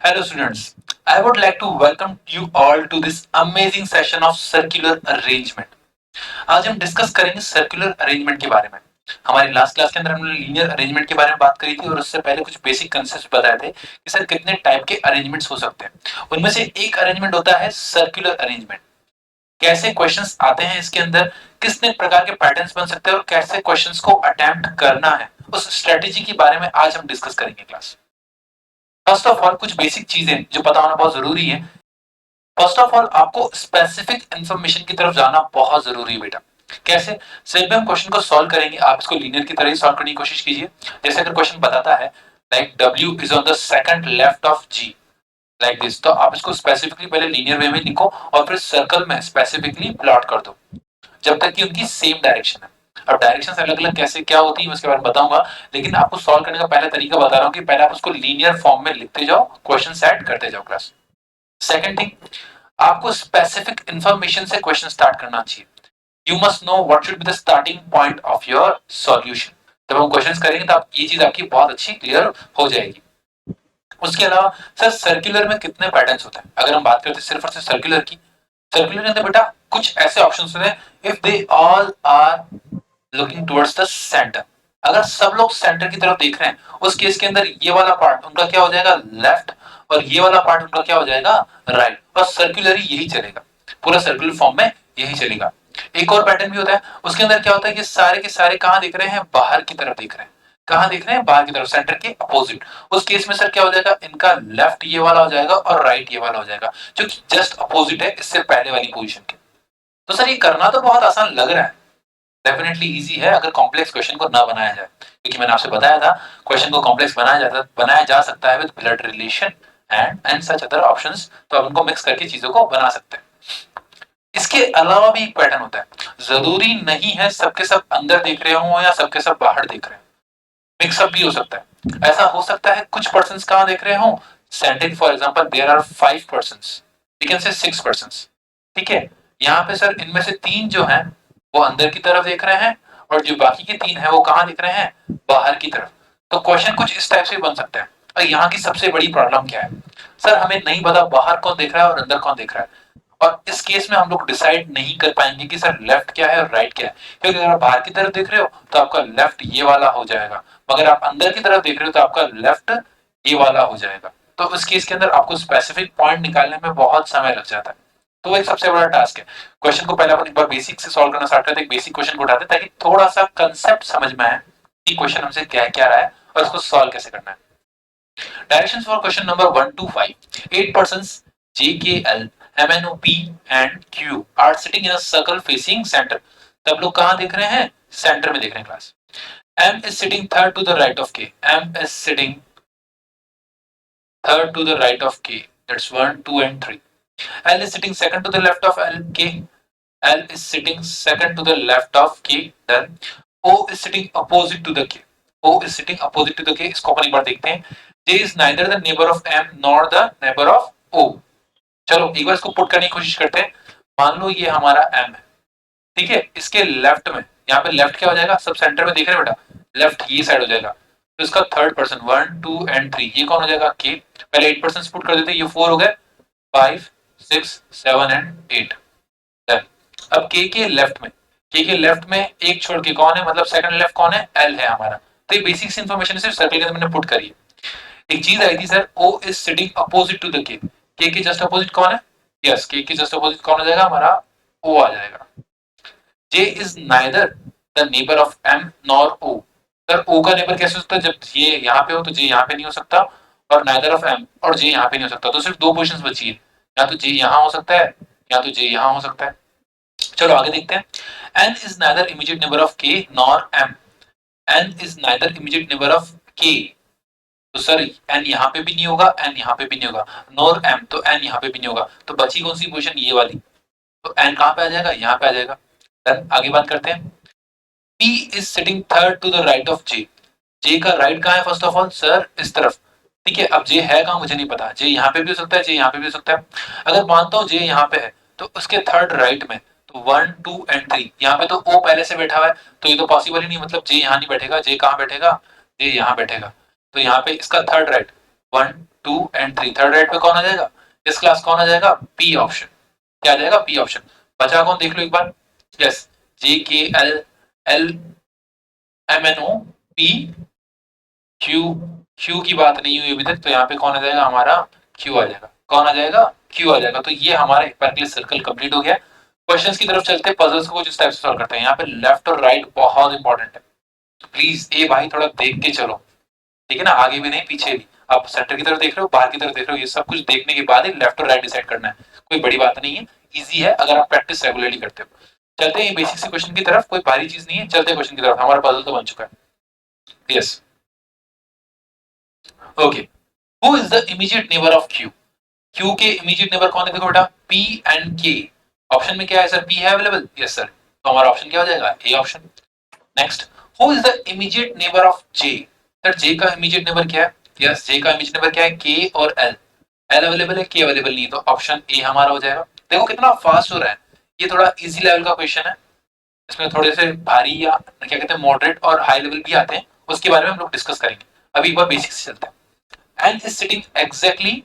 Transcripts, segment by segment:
Hello students, I would like to welcome you all to this amazing session of circular arrangement. आज हम discuss करेंगे circular arrangement के बारे में। हमारी लास्ट क्लास के अंदर हमने लीनियर अरेंजमेंट के बारे में बात करी थी और उससे पहले कुछ बेसिक कंसेप्ट बताए थे कि सर कितने टाइप के अरेंजमेंट्स हो सकते हैं। उनमें से एक अरेंजमेंट होता है सर्कुलर अरेंजमेंट। कैसे क्वेश्चंस आते हैं इसके अंदर, कितने प्रकार के पैटर्न्स बन सकते हैं और कैसे क्वेश्चंस को अटेम्प्ट करना है, उस स्ट्रेटेजी के बारे में आज हम डिस्कस करेंगे क्लास। फर्स्ट ऑफ ऑल कुछ बेसिक चीजें जो पता होना बहुत जरूरी है। फर्स्ट ऑफ ऑल आपको स्पेसिफिक इंफॉर्मेशन की तरफ जाना बहुत जरूरी है बेटा। कैसे? सिर्फ हम क्वेश्चन को सॉल्व करेंगे, आप इसको लीनियर की तरह ही सॉल्व करने की कोशिश कीजिए। जैसे अगर क्वेश्चन बताता है like W is on the second left of G like this, तो आप इसको स्पेसिफिकली पहले लीनियर वे में लिखो और फिर सर्कल में स्पेसिफिकली प्लॉट कर दो जब तक कि उनकी सेम डायरेक्शन है। अब डायरेक्शन अलग अलग कैसे क्या होती है मैं उसके बारे में बताऊंगा, लेकिन आपको सॉल्व करने का पहला तरीका बता रहा हूं कि पहले आप उसको लीनियर फॉर्म में लिखते जाओ, क्वेश्चन सेट करते जाओ क्लास। सेकंड थिंग, आपको स्पेसिफिक इंफॉर्मेशन से क्वेश्चन स्टार्ट करना चाहिए। You must know what should be the starting point of your solution. जब हम क्वेश्चंस करेंगे तो आप ये चीज आपकी बहुत अच्छी क्लियर हो जाएगी। उसके अलावा सर सर्कुलर में कितने पैटर्न्स होते हैं, अगर हम बात करते हैं सिर्फ और सिर्फ सर्कुलर की। सर्कुलर के अंदर बेटा कुछ ऐसे ऑप्शंस होते हैं if they all are looking towards the centre. अगर सब लोग सेंटर की तरफ देख रहे हैं उस केस के अंदर ये वाला पार्ट उनका क्या हो जाएगा, लेफ्ट, और ये वाला पार्ट उनका क्या हो जाएगा, राइट। और सर्कुलर यही चलेगा, पूरा सर्कुलर फॉर्म में यही चलेगा। एक और पैटर्न भी होता है, उसके अंदर क्या होता है कि सारे के सारे कहां देख रहे हैं, बाहर की तरफ देख रहे हैं। कहां देख रहे हैं, बाहर की तरफ, सेंटर के अपोजिट। उस केस में सर क्या हो जाएगा, इनका लेफ्ट ये वाला हो जाएगा और राइट ये वाला हो जाएगा, जो कि जस्ट अपोजिट है इससे पहले वाली पोजीशन के। तो सर ये करना तो बहुत आसान लग रहा है, डेफिनेटली इजी है अगर कॉम्प्लेक्स क्वेश्चन को ना बनाया जाए, क्योंकि मैंने आपसे बताया था क्वेश्चन को कॉम्प्लेक्स बनाया जा सकता है with blood relation and such other options, तो आप उनको मिक्स करके चीजों को बना सकते हैं। इसके अलावा भी एक पैटर्न होता है, जरूरी नहीं है सबके सब अंदर देख रहे हो या सबके सब बाहर देख रहे हो, मिक्सअप भी हो सकता है। ऐसा हो सकता है कुछ पर्सन कहां देख रहे हो, seating for example there are 5 person, we can say 6 person, ठीक है। यहाँ पे सर इनमें से 3 जो हैं वो अंदर की तरफ देख रहे हैं और जो बाकी के 3 है वो कहां देख रहे हैं, बाहर की तरफ। तो क्वेश्चन कुछ इस टाइप से बन सकता है। और यहाँ की सबसे बड़ी प्रॉब्लम क्या है, सर हमें नहीं पता बाहर कौन देख रहा है और अंदर कौन देख रहा है। और इस केस में हम लोग डिसाइड नहीं कर पाएंगे कि सर लेफ्ट क्या है और राइट क्या है, क्योंकि अगर आप बाहर की तरफ देख रहे हो तो आपका लेफ्ट ये वाला हो जाएगा, मगर आप अंदर की तरफ देख रहे हो तो आपका लेफ्ट ये वाला हो जाएगा। तो इस केस के अंदर आपको स्पेसिफिक पॉइंट निकालने में बहुत समय लग जाता है। तो वो एक सबसे बड़ा टास्क है। क्वेश्चन को पहले अपन एक बार बेसिक से सॉल्व करना स्टार्ट करते हैं, बेसिक क्वेश्चन को उठाते हैं ताकि थोड़ा सा कंसेप्ट समझ में आए कि क्वेश्चन हमसे क्या क्या रहा है और उसको सॉल्व कैसे करना है। Directions for question number 1 to 5. 8 persons J, K, L, M, N, O, P and Q are sitting in a circle facing center. तब लोग कहाँ देख रहे हैं, सेंटर में देख रहे हैं class. M is sitting third to the right of K. M is sitting third to the right of K. That's 1, 2 and 3. L is sitting second to the left of L, K. L is sitting second to the left of K. Then O is sitting opposite to the K. O is sitting opposite to the K. इसको अपन एक बार देखते हैं। J is neither the neighbor of M nor the neighbor of O. चलो एक बार इसको put करने की कोशिश करते हैं। मान लो ये हमारा M है, ठीक है। इसके लेफ्ट में, यहाँ पे लेफ्ट क्या हो जाएगा, सब सेंटर में देख रहे हैं बेटा, लेफ्ट ये साइड हो जाएगा। तो इसका थर्ड पर्सन 1, 2 एंड 3 ये कौन हो जाएगा, K। पहले 8 पर्सन पुट कर देते हैं, ये 4 हो गए, 5, 6, 7 एंड 8। अब के लेफ्ट में, के लेफ्ट में एक छोड़ के कौन है, मतलब सेकंड लेफ्ट कौन है, एल है हमारा। तो ये बेसिक इन्फॉर्मेशन सिर्फ सर्कल के अंदर मैंने पुट करी है। एक चीज आई थी sir, O is sitting opposite to the K just opposite कौन है, यस के जस्ट अपोजिट कौन हो जाएगा, हमारा ओ आ जाएगा। J is neither the neighbour of M nor O. Sir O का नेबर कैसे हो सकता है, जब ये यहाँ पे हो तो जे यहाँ पे नहीं हो सकता, और नाइदर ऑफ एम और जे यहाँ पे नहीं हो सकता। तो सिर्फ 2 पोजिशन बची है, या तो जे यहाँ हो सकता है या तो जे यहाँ हो सकता है। चलो आगे देखते हैं। n is neither immediate neighbor of k nor m. n is neither immediate neighbor of k. तो सर n यहाँ पे भी नहीं होगा, n यहाँ पे भी नहीं होगा, नॉर m, तो n यहाँ पे भी नहीं होगा। तो बची कौन सी पोजीशन, ये वाली। तो n कहाँ पे आ जाएगा, यहाँ पे आ जाएगा। देन आगे बात करते हैं। p is sitting third to the right of j. j का राइट कहाँ है, फर्स्ट ऑफ ऑल सर इस तरफ, ठीक है। अब j है कहाँ मुझे नहीं पता, j यहाँ पे भी हो सकता है, j यहाँ पे भी हो सकता है। अगर मानता हूँ j यहाँ पे है तो उसके थर्ड राइट में 1, 2 एंड 3, यहाँ पे तो O पहले से बैठा हुआ है, तो ये तो पॉसिबल ही नहीं, मतलब J यहाँ नहीं बैठेगा, J कहाँ बैठेगा, J यहाँ बैठेगा। तो यहाँ पे इसका third right 1, 2 and 3, third right पे कौन आ जाएगा इस क्लास, कौन आ जाएगा पी ऑप्शन, क्या आ जाएगा पी ऑप्शन। बचा कौन देख लो एक बार, yes J K L L M N O P Q, Q की बात नहीं हुई अभी तक, तो यहाँ पे कौन आ जाएगा हमारा क्यू आ जाएगा, कौन आ जाएगा क्यू आ जाएगा। तो ये हमारा हिप्परक्लिस सर्कल कंप्लीट हो गया। क्वेश्चंस की तरफ चलते हैं, पजल्स को कुछ इस टाइप से सॉल्व करते हैं। यहाँ पे लेफ्ट और राइट बहुत इंपॉर्टेंट है, तो प्लीज ए भाई थोड़ा देख के चलो, ठीक है ना, आगे भी नहीं पीछे भी। आप सेंटर की तरफ देख रहे हो, बाहर की तरफ देख रहे हो, ये सब कुछ देखने के बाद ही लेफ्ट और राइट डिसाइड करना है, कोई बड़ी बात नहीं है, इजी है अगर आप प्रैक्टिस रेगुलरली करते हो। चलते हैं बेसिक से क्वेश्चन की तरफ, कोई भारी चीज नहीं है, चलते हैं क्वेश्चन की तरफ, हमारा पजल तो बन चुका है। Yes okay, who is the immediate neighbour of Q, Q के इमीडिएट नेबर कौन है, देखो बेटा पी एंड के। ऑप्शन में क्या है सर, पी है अवेलेबल, यस सर, तो हमारा ऑप्शन क्या हो जाएगा A option. Next, who is the immediate neighbour of J, sir J का इमीडिएट नेबर क्या है, यस जे का इमीडिएट नेबर क्या है के और एल, एल अवेलेबल है के अवेलेबल नहीं है, तो ऑप्शन ए हमारा हो जाएगा। देखो कितना फास्ट हो रहा है, ये थोड़ा इजी लेवल का क्वेश्चन है, इसमें थोड़े से भारी या क्या कहते हैं मॉडरेट और हाई लेवल भी आते हैं, उसके बारे में हम लोग डिस्कस करेंगे। अभी एक बार बेसिक से चलते हैं। N is sitting exactly,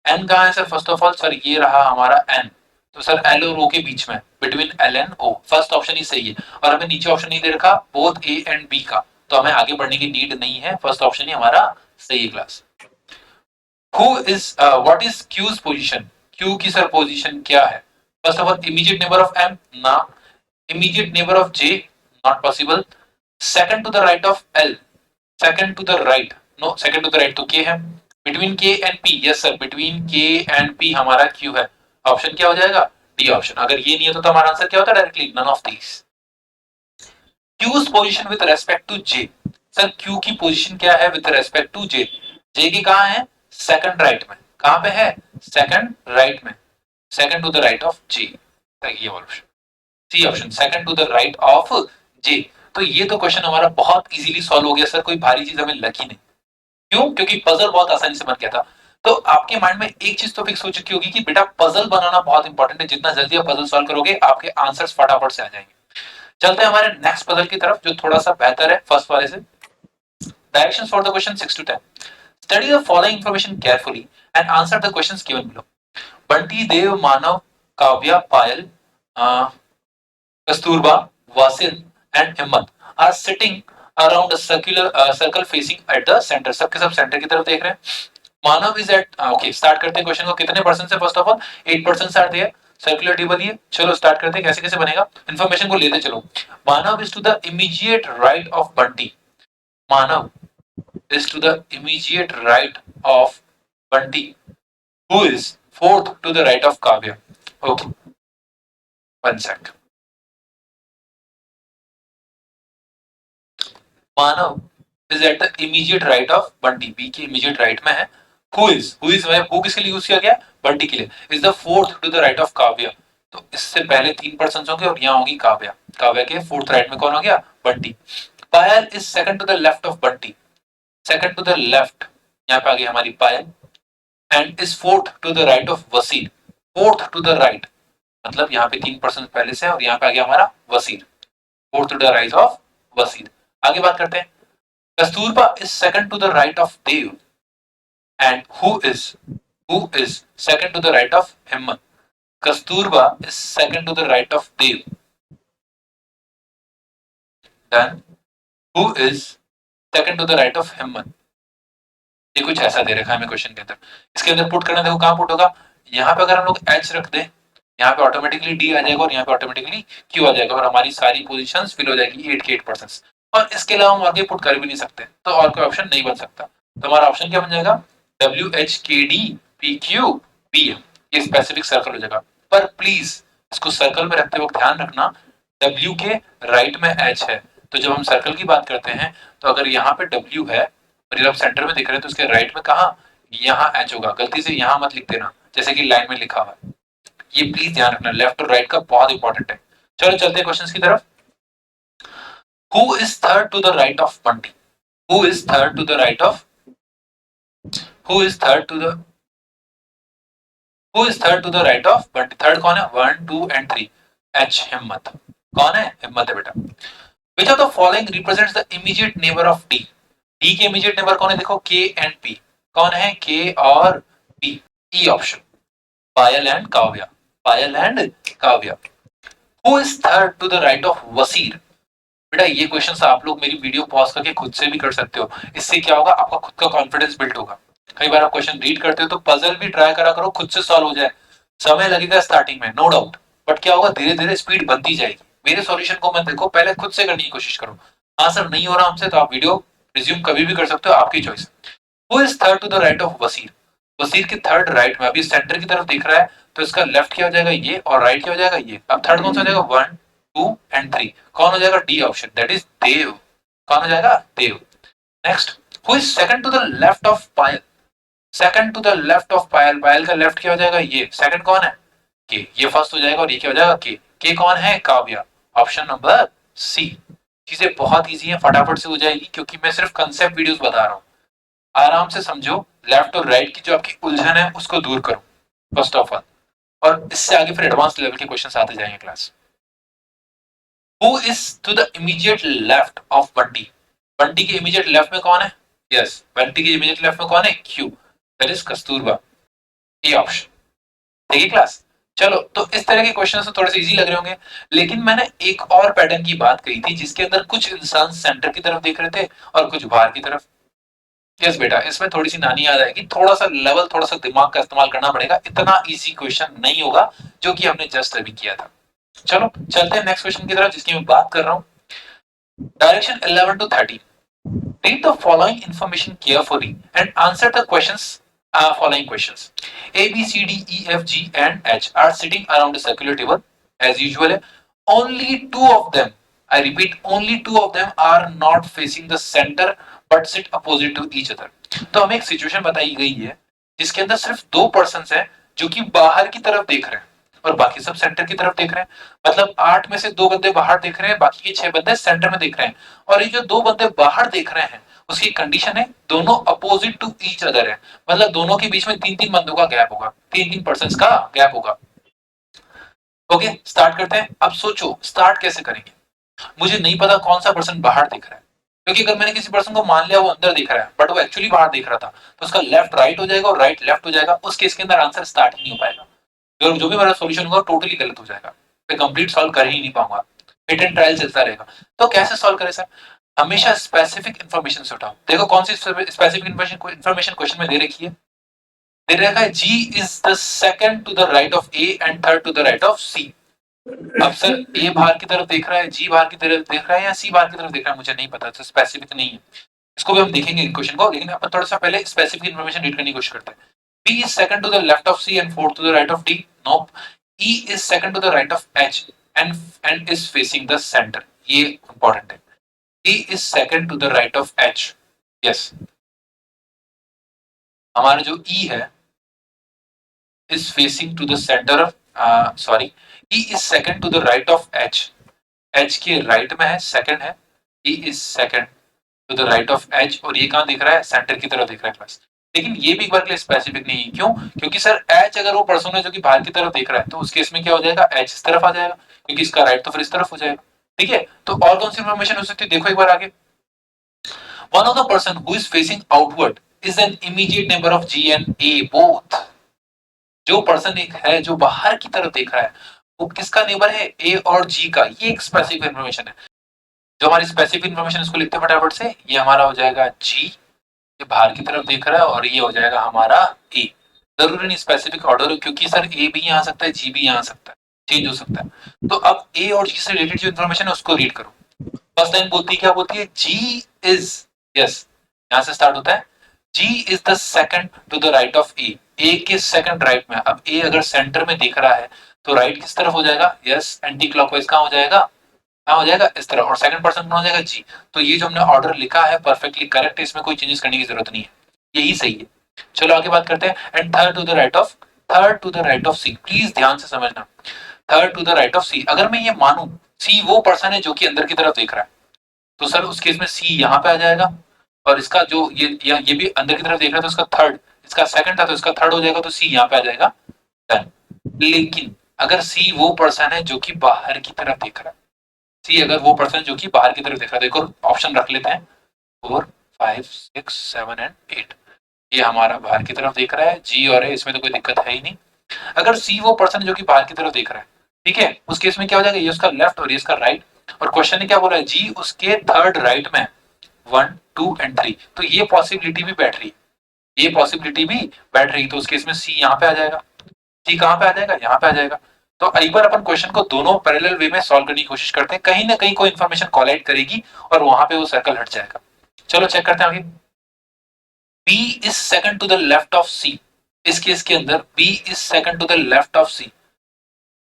N कहाँ है sir, first of all sir ये रहा हमारा एन, तो सर एल और ओ के बीच में, between L and O, first option ही सही है। और हमें नीचे ऑप्शन नहीं दे रखा बोथ ए एंड बी का, तो हमें आगे बढ़ने की नीड नहीं है, फर्स्ट ऑप्शन ही हमारा सही है class. Who is what is Q's position, Q की सर पोजीशन क्या है, first of all immediate neighbour of M ना, immediate neighbour of J not possible, second to the right of L, second to the right no, second to the right तो K है, between K and P, yes sir between K and P हमारा Q है, option क्या हो जाएगा D option. अगर ये नहीं है तो हमारा आंसर क्या होता है directly none of these. Q's position with respect to J, sir Q की पोजीशन क्या है with respect to J, J की कहां है सेकंड राइट में, कहां पे है सेकंड राइट में, second to the right of J, ये option C option, second to the right of J. तो ये तो क्वेश्चन हमारा बहुत इजीली सॉल्व हो गया सर, कोई भारी चीज हमें लगी नहीं, क्यों, क्योंकि पजल बहुत आसानी से बन गया था। तो आपके माइंड में एक चीज तो फिक्स हो चुकी होगी कि बेटा पजल बनाना बहुत इंपॉर्टेंट है, जितना जल्दी आप पजल सॉल्व करोगे आपके आंसर्स फटाफट से आ जाएंगे। चलते हैं हमारे नेक्स्ट पजल की तरफ जो थोड़ा सा बेहतर है फर्स्ट वाले से। Directions for the question 6 to 10, study the following information carefully and answer the questions given below. Bunty, Dev, Manav, Kavya, Payal, Kasturba, Vasil and Himmat are sitting around a circle facing at the center, सबके सब सेंटर की तरफ देख रहे हैं। Manav is at, okay start करते हैं question को, कितने परसेंट से, first of all 8% are there, circular table ये, चलो स्टार्ट करते हैं, कैसे कैसे बनेगा, इन्फॉर्मेशन को लेते चलो। Manav is to the immediate right of Bunty, Manav is to the immediate right of Bunty, who is fourth to the right of Kavya. Okay one sec, Manav is at the immediate right of Bunty, B के immediate right में है। Who is who किसके लिए use किया गया, बंटी के लिए, is the fourth to the right of Kavya, तो इससे पहले 3% होंगे और यहाँ होगी काव्या, काव्या के फोर्थ राइट में कौन हो गया Bunty. Payal is second to the left of Bunty, second to the left, यहाँ पे आ गई हमारी Payal, and is fourth to the right of Wasil, fourth to the right, मतलब यहाँ पे 3% पहले से और यहाँ पे आ गया हमारा Wasil, fourth to the right of Wasil. आगे बात करते हैं, Kasturba is second to the right of Dev and who is second to the right of Himmat. Kasturba is second to the right of Dev. Then who is second to the right of Himmat? ये कुछ ऐसा दे रखा है हमें question के अंदर, इसके अंदर पुट करना, देखो कहाँ पुट होगा, यहाँ पे अगर हम लोग H रख दें, यहाँ पे ऑटोमेटिकली D आ जाएगा और यहाँ पे ऑटोमेटिकली Q आ जाएगा और हमारी सारी पोजीशंस फिल हो जाएगी 8 के 8%। और इसके अलावा हम आगे पुट कर भी नहीं सकते, तो और कोई ऑप्शन नहीं बन सकता, तो हमारा ऑप्शन क्या बन जाएगा WHKD PQ PM, ये स्पेसिफिक सर्कल हो जाएगा। पर प्लीज इसको सर्कल में रखते वक्त ध्यान रखना W के राइट में H है, तो जब हम सर्कल की बात करते हैं तो अगर यहाँ पे W है और ये आप सेंटर में दिख रहे हैं तो उसके राइट में कहा यहाँ H होगा, गलती से यहाँ मत लिख देना जैसे कि लाइन में लिखा हुआ है, ये प्लीज ध्यान रखना, लेफ्ट और राइट का बहुत इंपॉर्टेंट है। चलो चलते हैं क्वेश्चन की तरफ। Who is third to the right of Bunty? Who is third to the right of? Who is third to the? Who is third to the right of Bunty? Third कौन है? 1, 2 and 3. H हिम्मत, कौन है? हिम्मत है बेटा। Which of the following represents the immediate neighbor of D? D के immediate neighbor कौन है? देखो K and P. कौन है, के और B? E option, Payal and Kavya, Payal and Kavya. Who is third to the right of Wasir? बेटा ये क्वेश्चन आप लोग मेरी वीडियो पॉज करके खुद से भी कर सकते हो, इससे क्या होगा, आपका खुद का कॉन्फिडेंस बिल्ड होगा। कई बार आप क्वेश्चन रीड करते हो तो पजल भी ट्राई करा करो, खुद से सॉल्व हो जाए। समय लगेगा स्टार्टिंग में, नो डाउट, बट क्या होगा, धीरे धीरे स्पीड बनती जाएगी। मेरे सॉल्यूशन को मत देखो, पहले खुद से करने की कोशिश करो। हाँ सर नहीं हो रहा हमसे, तो आप वीडियो रिज्यूम कभी भी कर सकते हो, आपकी choice. Who is third to the right of Wasir? Wasir के थर्ड राइट में, अभी सेंटर की तरफ देख रहा है, तो इसका लेफ्ट क्या हो जाएगा, ये, और राइट क्या हो जाएगा, ये। अब थर्ड कौन सा हो जाएगा, 1 2 एंड 3, कौन हो जाएगा, D option, that is Dev. कौन हो जाएगा, Dev. Next, who is second to the left of Payal? Second to the left of Payal, Payal का लेफ्ट क्या हो जाएगा, ये। सेकंड कौन है, के, ये फर्स्ट हो जाएगा, और ये क्या हो जाएगा, के कौन है, काव्या। Option number C. चीजें बहुत इजी है, फटाफट से हो जाएगी, क्योंकि मैं सिर्फ कंसेप्ट वीडियोस बता रहा हूँ। आराम से समझो, लेफ्ट और राइट की जो आपकी उलझन है उसको दूर करो फर्स्ट ऑफ ऑल, और इससे आगे फिर एडवांस लेवल के क्वेश्चंस आते जाएंगे class. Who is to the immediate left of Bunty? Bunty के इमीडिएट लेफ्ट में कौन है, यस, बंटी के इमीडिएट लेफ्ट में कौन है, Q, that is Kasturba, A option. ठीक है क्लास, चलो, तो इस तरह के क्वेश्चन तो थोड़े से इजी लग रहे होंगे, लेकिन मैंने एक और पैटर्न की बात कही थी, जिसके अंदर कुछ इंसान सेंटर की तरफ देख रहे थे और कुछ बाहर की तरफ। यस बेटा, इसमें थोड़ी सी नानी याद आएगी, थोड़ा सा लेवल, थोड़ा सा दिमाग का इस्तेमाल करना पड़ेगा, इतना इजी क्वेश्चन नहीं होगा जो कि हमने जस्ट अभी किया था। चलो चलते हैं नेक्स्ट क्वेश्चन की तरफ, जिसकी मैं बात कर रहा हूं। Direction 11 to 13, read the following information carefully and answer the questions, following questions. A B C D E F G and H are sitting around a circular table as usual. Only two of them, I repeat, only two of them are not facing the center but sit opposite to each other. तो हमें एक situation बताई गई है जिसके अंदर सिर्फ दो पर्सन हैं जो कि बाहर की तरफ देख रहे हैं और बाकी सब सेंटर की तरफ देख रहे हैं। मतलब 8 में से 2 बंदे बाहर देख रहे हैं, बाकी के 6 बंदे सेंटर में देख रहे हैं। और ये जो 2 बंदे बाहर देख रहे हैं उसकी कंडीशन है दोनों अपोजिट टू ईच अदर है, मतलब दोनों के बीच में 3-3 बंदों का गैप होगा, 3-3 पर्सन का गैप होगा। ओके, स्टार्ट करते हैं। अब सोचो स्टार्ट कैसे करेंगे। मुझे नहीं पता कौन सा पर्सन बाहर देख रहा है, क्योंकि अगर मैंने किसी पर्सन को मान लिया वो अंदर देख रहा है बट वो एक्चुअली बाहर देख रहा था, तो उसका लेफ्ट राइट हो जाएगा और राइट लेफ्ट हो जाएगा। उस केस के अंदर आंसर स्टार्ट ही नहीं हो पाएगा, जो भी मेरा सॉल्यूशन होगा टोटली गलत हो जाएगा, मैं कंप्लीट सॉल्व कर ही नहीं पाऊंगा, हिट एंड ट्रायल चलता रहेगा। तो कैसे सॉल्व करें सर? हमेशा स्पेसिफिक इन्फॉर्मेशन से उठाओ। देखो कौन सी स्पेसिफिक इन्फॉर्मेशन क्वेश्चन में दे रखी है, दे रखा है G is the second to the right of A and third to the right of C. अब सर ए बाहर की तरफ देख रहा है, जी बाहर की तरफ देख रहा है, या सी बाहर की तरफ देख रहा है, मुझे नहीं पता, तो स्पेसिफिक नहीं है। इसको भी हम देखेंगे क्वेश्चन को, लेकिन अपन थोड़ा सा पहले स्पेसिफिक इन्फॉर्मेशन रीड करने की कोशिश करते हैं। B is second to the left of C and fourth to the right of D. Nope. E is second to the right of H and is facing the center. ये important है। E is second to the right of H. Yes. हमारा जो E है is facing to the center of sorry. E is second to the right of H. H के right में है, second है। E is second to the right of H और ये कहाँ दिख रहा है, सेंटर की तरफ दिख रहा है क्लास। लेकिन ये भी एक बार के लिए स्पेसिफिक नहीं है, क्यों? क्योंकि सर H अगर वो पर्सन है जो कि बाहर की तरफ देख रहा है, तो उस केस में क्या हो जाएगा, H इस तरफ आ जाएगा, क्योंकि इसका राइट तो फिर इस तरफ हो जाएगा। ठीक है, तो और कौन सी इन्फॉर्मेशन हो सकती है, देखो एक बार आगे। One of the person who is facing outward is an immediate neighbour of G and A both. जो पर्सन एक है जो बाहर की तरफ देख रहा है वो किसका नेबर है, A और G का। ये एक स्पेसिफिक इन्फॉर्मेशन है। जो हमारी स्पेसिफिक इन्फॉर्मेशन इसको लिखते हैं फटाफट से, ये हमारा हो जाएगा G, ये बाहर की तरफ देख रहा है, और ये हो जाएगा हमारा ए। जरूरी नहीं स्पेसिफिक ऑर्डर हो, क्योंकि सर ए भी यहाँ आ सकता है, जी भी यहाँ आ सकता है, चेंज हो सकता है। तो अब ए और जी से रिलेटेड जो इन्फॉर्मेशन है उसको रीड करो। फर्स्ट लाइन बोलती है, क्या बोलती है, जी इज, यस, यहाँ से स्टार्ट होता है, G is the second to the right of A. A के सेकंड राइट में। अब ए अगर सेंटर में देख रहा है तो राइट किस तरफ हो जाएगा, यस, एंटी क्लॉकवाइज कहाँ हो जाएगा, कहाँ हो जाएगा, इस तरफ, और सेकंड पर्सन कौन हो जाएगा, जी। तो ये जो हमने ऑर्डर लिखा है परफेक्टली करेक्ट है, इसमें कोई चेंजेस करने की जरूरत नहीं है, यही सही है। चलो आगे बात करते हैं। And third to the right of C, please ध्यान से समझना, third to the right of C. अगर मैं ये मानूं सी वो पर्सन है जो कि अंदर की तरफ देख रहा है, तो सर उस केस में सी यहाँ पे आ जाएगा, और इसका जो ये भी अंदर की तरफ देख रहा है, तो इसका थर्ड, इसका सेकंड था तो इसका थर्ड हो जाएगा, तो सी यहाँ पे आ जाएगा, डन। लेकिन अगर सी वो पर्सन है जो कि बाहर की तरफ देख रहा है, सी अगर वो पर्सन जो कि बाहर की तरफ देख रहा है, देखो ऑप्शन रख लेते हैं 4 5 6 7 एंड 8। ये हमारा बाहर की तरफ देख रहा है, जी और है, इसमें तो कोई दिक्कत है ही नहीं। अगर सी वो पर्सन जो कि बाहर की तरफ देख रहा है, ठीक है, उस केस में क्या हो जाएगा, ये उसका लेफ्ट और ये उसका राइट। और क्वेश्चन ने क्या बोला है, जी उसके थर्ड राइट में 1 2 एंड 3, तो ये पॉसिबिलिटी भी बैठ रही है, ये पॉसिबिलिटी भी बैठ रही है, तो उस केस में सी यहाँ पे आ जाएगा। सी कहाँ पे आ जाएगा, यहाँ पे आ जाएगा। तो एक बार अपन क्वेश्चन को दोनों पैरेलल वे में सॉल्व करने की कोशिश करते हैं, कहीं ना कहीं कोई इन्फॉर्मेशन कोलाइड करेगी और वहां पे वो सर्कल हट जाएगा। चलो चेक करते हैं आगे। B is second to the left of C। इस केस के अंदर B is second to the left of C।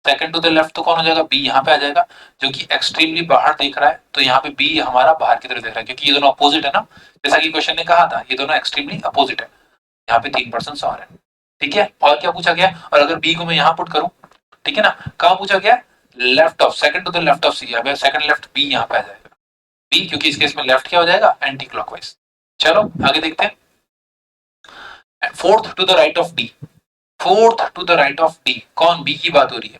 Second to the left तो कौन हो जाएगा, B यहाँ पे आ जाएगा, जो कि एक्सट्रीमली बाहर देख रहा है, तो यहाँ पे B हमारा बाहर की तरफ देख रहा है, क्योंकि ये दोनों अपोजिट है ना, जैसा कि क्वेश्चन ने कहा था, ये दोनों एक्सट्रीमली अपोजिट है। यहाँ पे 3% और है, ठीक है। और क्या पूछा गया, और अगर B को मैं यहाँ पुट करूं, ठीक है ना, कहाँ पूछा गया, left of, second to the left of C, अगर सेकंड लेफ्ट B यहाँ पे आ जाएगा, B क्योंकि इस केस में लेफ्ट क्या हो जाएगा, एंटी क्लॉकवाइज। चलो आगे देखते हैं। Fourth to the right of D, fourth to the right of D, कौन, बी की बात हो रही है,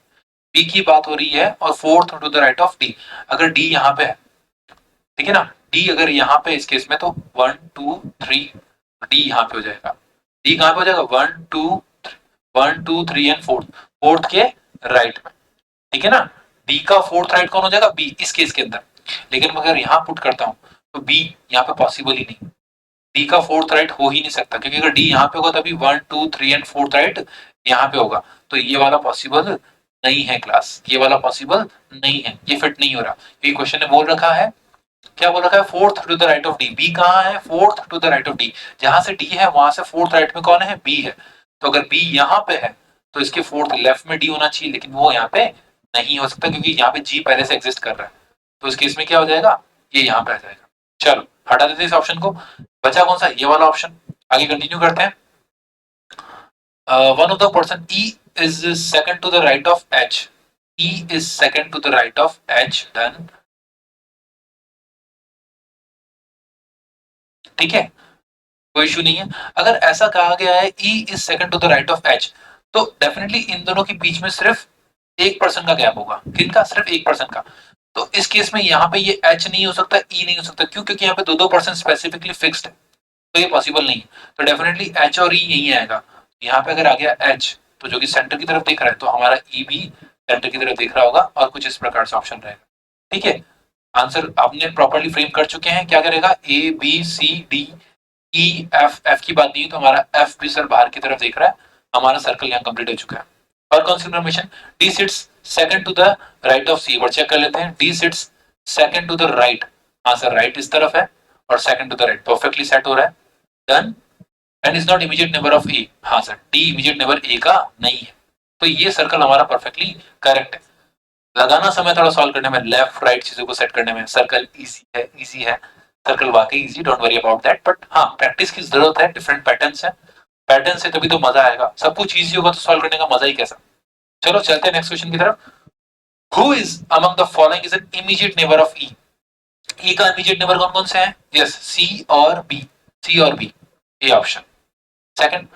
बी की बात हो रही है, और fourth to the right of D, अगर डी यहाँ पे है, ठीक है ना, डी अगर यहाँ पे इस केस में, तो 1 2 3, डी यहाँ पे हो जाएगा, डी कहाँ पे हो जाएगा, 1 2 3 एंड फोर्थ, फोर्थ के राइट में, ठीक है ना। डी का फोर्थ राइट कौन हो जाएगा, बी इस केस के अंदर। लेकिन अगर यहाँ पुट करता हूँ तो बी यहाँ पे पॉसिबल ही नहीं, डी का फोर्थ राइट हो ही नहीं सकता, क्योंकि अगर डी यहाँ पे होगा तभी 1 2 3 एंड फोर्थ राइट यहाँ पे होगा, तो ये वाला पॉसिबल नहीं है क्लास, ये वाला पॉसिबल नहीं है, ये फिट नहीं हो रहा। ये क्वेश्चन ने बोल रखा है, क्या बोल रखा है, fourth to the right of D, B कहाँ है, fourth to the right of D, जहां से डी है वहां से फोर्थ राइट में कौन है, बी है। तो अगर बी यहाँ पे है तो इसके फोर्थ लेफ्ट में डी होना चाहिए, लेकिन वो यहाँ पे नहीं हो सकता, क्योंकि यहाँ पे जी पहले से एग्जिस्ट कर रहा है, तो इस केस में क्या हो जाएगा, ये यहाँ पे आ जाएगा। चलो हटा देते इस ऑप्शन को, बचा कौन सा, ये वाला ऑप्शन। आगे कंटिन्यू करते हैं। One of the person E is second to the right of H, E is second to the right of H, done, ठीक है, कोई इशू नहीं है। अगर ऐसा कहा गया है E is second to the right of H, तो डेफिनेटली इन दोनों के बीच में सिर्फ 1% का गैप होगा, किनका, सिर्फ 1% का। तो इस केस में यहाँ पे ये एच नहीं हो सकता, ई नहीं हो सकता, क्यों, क्योंकि यहाँ पे 2% स्पेसिफिकली फिक्स्ड है, तो ये पॉसिबल नहीं है। तो डेफिनेटली एच और ई यही आएगा। यहाँ पे अगर आ गया एच, तो जो कि सेंटर की तरफ दिख रहा है, तो हमारा ई भी सेंटर की तरफ दिख रहा होगा, और कुछ इस प्रकार से ऑप्शन रहेगा, ठीक है। आंसर आपने प्रॉपर्ली फ्रेम कर चुके हैं, क्या करेगा, A B C D E F, F की बात नहीं, तो हमारा एफ भी सर बाहर की तरफ देख रहा है, हमारा सर्कल यहाँ कंप्लीट हो चुका है। और कौन सी information, D sits second to the right of C, और चेक कर लेते हैं, D sits second to the right, हाँ सर राइट इस तरफ है, और second to the right perfectly set हो रहा है, done, and is not immediate neighbour of A, हाँ sir D immediate neighbour A का नहीं है, तो ये सर्कल हमारा परफेक्टली करेक्ट है। लगाना समय थोड़ा सॉल्व करने में, लेफ्ट राइट चीजों को सेट करने में, सर्कल इजी है, इजी है, सर्कल वाकई easy, don't worry about that, but हाँ प्रैक्टिस की जरूरत है, डिफरेंट पैटर्न्स है, पैटर्न से तभी तो मजा आएगा, सब कुछ इजी होगा तो सॉल्व करने का मजा ही कैसा। चलो चलते हैं नेक्स्ट क्वेश्चन की तरफ। Who is among the following is an immediate neighbour of E, E का इमीडिएट नेबर कौन कौन से हैं, यस सी और बी, सी और B, A option. Second,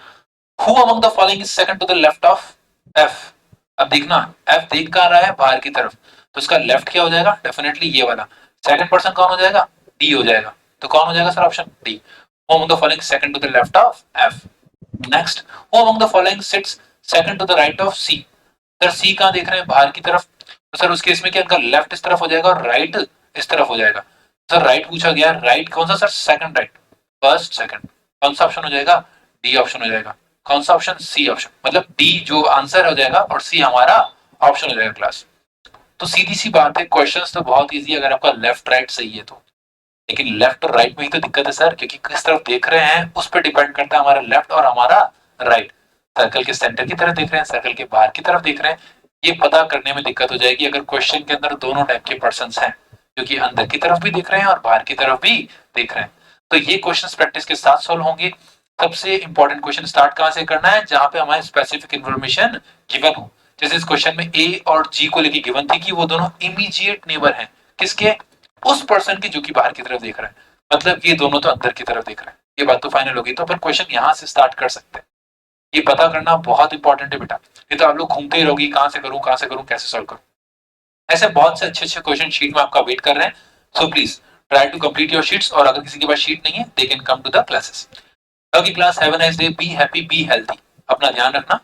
who among the following is second to the left of F, अब देखना F देख कहाँ रहा है, बाहर की तरफ, तो इसका लेफ्ट क्या हो जाएगा, डेफिनेटली ये वाला, सेकंड पर्सन कौन हो जाएगा, डी हो जाएगा, तो कौन हो जाएगा sir, option D, who among the following second to the left of F. Next, who among the following sits second to the right of C, sir C कहाँ देख रहे हैं, बाहर की तरफ, तो सर उस केस में क्या, इनका लेफ्ट इस तरफ हो जाएगा और राइट इस तरफ हो जाएगा। सर राइट पूछा गया, राइट कौन सा sir, second right, first second, कौन सा ऑप्शन हो जाएगा, डी ऑप्शन हो जाएगा, कौन सा ऑप्शन, सी ऑप्शन, मतलब डी जो आंसर हो जाएगा और सी हमारा ऑप्शन हो जाएगा क्लास। तो सीधी सी बात है, क्वेश्चंस तो बहुत इजी अगर आपका लेफ्ट राइट सही है तो, लेकिन लेफ्ट और राइट में ही तो दिक्कत है सर, क्योंकि किस तरफ देख रहे हैं उस पर डिपेंड करता है हमारा लेफ्ट और हमारा राइट। सर्कल के सेंटर की तरफ देख रहे हैं, सर्कल के बाहर की तरफ देख रहे हैं, ये पता करने में दिक्कत हो जाएगी अगर क्वेश्चन के अंदर दोनों टाइप के पर्सन हैं, क्योंकि अंदर की तरफ भी देख रहे हैं और बाहर की तरफ भी देख रहे हैं। तो ये क्वेश्चन प्रैक्टिस के साथ सोल्व होंगे। सबसे इंपॉर्टेंट क्वेश्चन स्टार्ट कहां से करना है, जहां पे हमारे स्पेसिफिक इन्फॉर्मेशन गिवन हो। जैसे इस क्वेश्चन में ए और जी को लेके गिवन थी कि वो दोनों इमीडिएट नेबर हैं, किसके, उस पर्सन के जो कि बाहर की तरफ देख रहा है, मतलब ये दोनों तो अंदर की तरफ देख रहे हैं, ये बात तो फाइनल होगी। तो फिर क्वेश्चन यहाँ से स्टार्ट कर सकते हैं, ये पता करना बहुत इंपॉर्टेंट है बेटा, ये तो आप लोग घूमते ही रहोगी, कहां से करूं कहां से करूं कैसे सॉल्व करूं। ऐसे बहुत से अच्छे अच्छे क्वेश्चन शीट में आपका वेट कर रहे हैं, so please try to complete your sheets, और अगर किसी के पास शीट नहीं है they can come to the classes. Okay class, have a nice day, be happy, be healthy, अपना ध्यान रखना।